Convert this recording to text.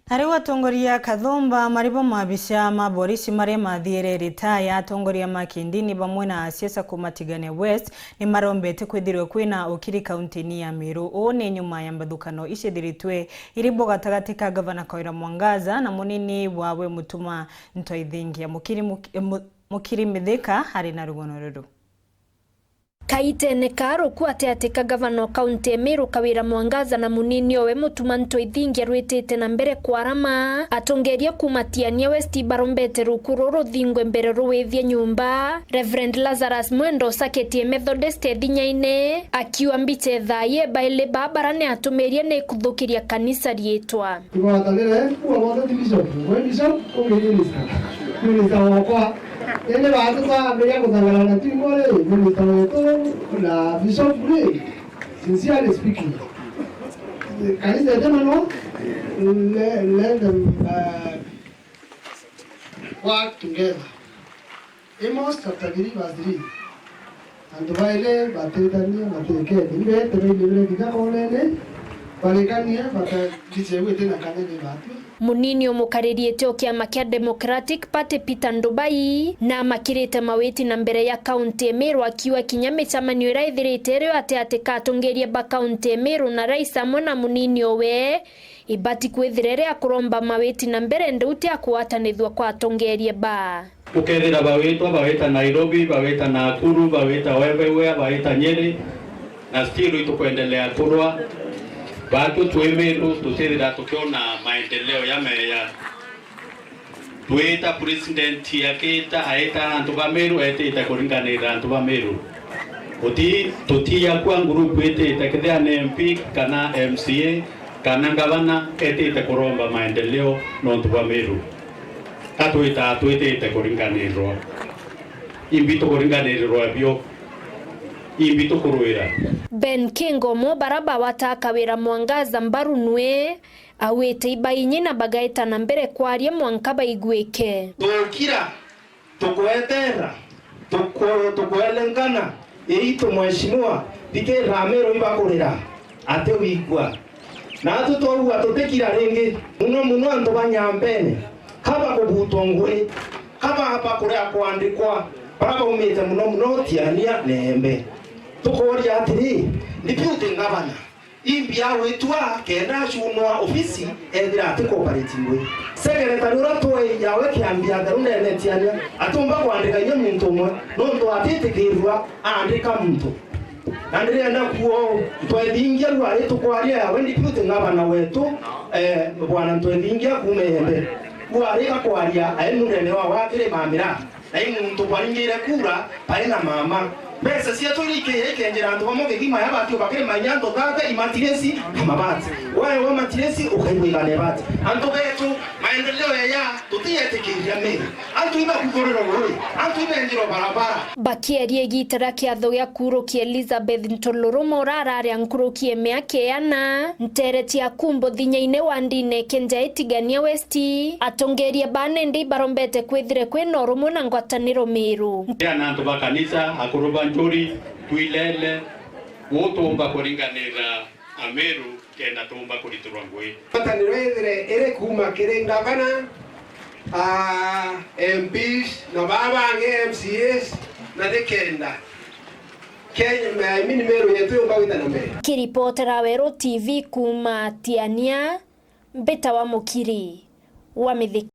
Hari atongoria Kathumba maribo mabica ma borisi maria mathiere ritaya atongoria makindini bamwe na siasa kumatigane West ni marombete kwithirwe kwina ukiri kaunti ya Meru. O ni nyuma ya mbathukano icithiritwe iribo gatagati ka gavana Kawira Mwangaza na munini wawe Mutuma Ntoithingia. Mukiri Mithika hari na rugono ruru. Kaitene karo kuateateka gavana kaunti ya Meru Kawira Mwangaza na munini owe Mutuma Ntoithingia rwitete na mbere kwarama atongeria kumatiania West barombete rukuru thingwe mbere ruwithie nyumba. Reverend Lazarus Mwendo saketie Methodist thinyaine akiwa mbiche thaye baile babarane atumeria ne kuthukiria kanisa rietwa. Tuwatalele kuwa wote bishop Ene baada kwa meya kutangana na timu wale na Bishop Gray, sincerely speaking, kanisa ya no let them work together. Amos chapter 3 verse 3. And while batetania bateke nibe tebele kikakolele balekania batakisewe tena kanene batu. Munini omukaririete kiama kia Democratic Party Peter Ndubai na makirite mawiti na mbere ya kaunti ya Meru akiwa kinyame cha manuira ithirite rio ateateka atongeria ba kaunti ya Meru na rais amwe na munini owe ibati kwithirere akuromba mawiti na mbere ndeuti akuatanithwa kwa atongeria ba tukethira baweta Nairobi, baweta Nakuru, baweta wewe, baweta Nyeri na still itukuendelea kurwa batu tuemeru tutethira tukiona maendeleo ya meya tuita president yakita aita antu ba Meru etita kuringanira antu ba Meru tutia kwa group etita kithia MP kana MCA kana gavana etita kuromba maendeleo no antu ba Meru tuita kuringanirwa imbito kuringanirwa bio imbito kuruira. Ben Kingomo baraba wata Kawira Mwangaza mbarunwe awete ibainye na bagaita na mbere kwarie mwankaba igweke tukira tukwetera tukwelengana eito mheshimiwa dike Ramero ibakorera ate wigwa na tutohu atotekira renge muno anto banyambene kaba kubutongwe kaba hapa kuria kuandikwa baraba umete muno tiania nembe tukoria atiri deputy governor imbia wetwa kenda shunwa ofisi endira ati cooperative we secretary ratwe yawe kiambia garunde netiania atumba kuandika nyo muntu mwe nondo atitikirwa andika muntu andire kuo Ntoithingia rwari tukwaria yawe deputy governor wetu bwana Ntoithingia kumehembe rwari akwaria ayenurene wa wakire mamira na muntu kwaringire kura pale na mama besa sia tulike yekenjera ndo bamoge gima yabati bakire manyando dada imatiresi amabati wa matiresi ukaibigane bati anto betu maendeleo ya tutiyetikiria Meru antu iba kukorero roi antu iba njiro barabara bakierie gitara kia thoya kuro ki Elizabeth Ntoloro morara ria nkuro ki emyake yana ntereti akumbo thinyaine wandine kenja itigania West atongeria bane ndi barombete kwithire kwena rumo na ngwataniro Meru ya antu bakanisa akuruba njuri tuilele wotomba kuringanira Ameru kenda tomba kuriturwa ngwe Ngwataniro ere kuma kirenga bana MPs na babange MCAs na dekenda Kenya mini Meru yetu yongawita na mbere kiripotera Wero TV kuma Tiania Mbeta wa Mukiri wa Mithika.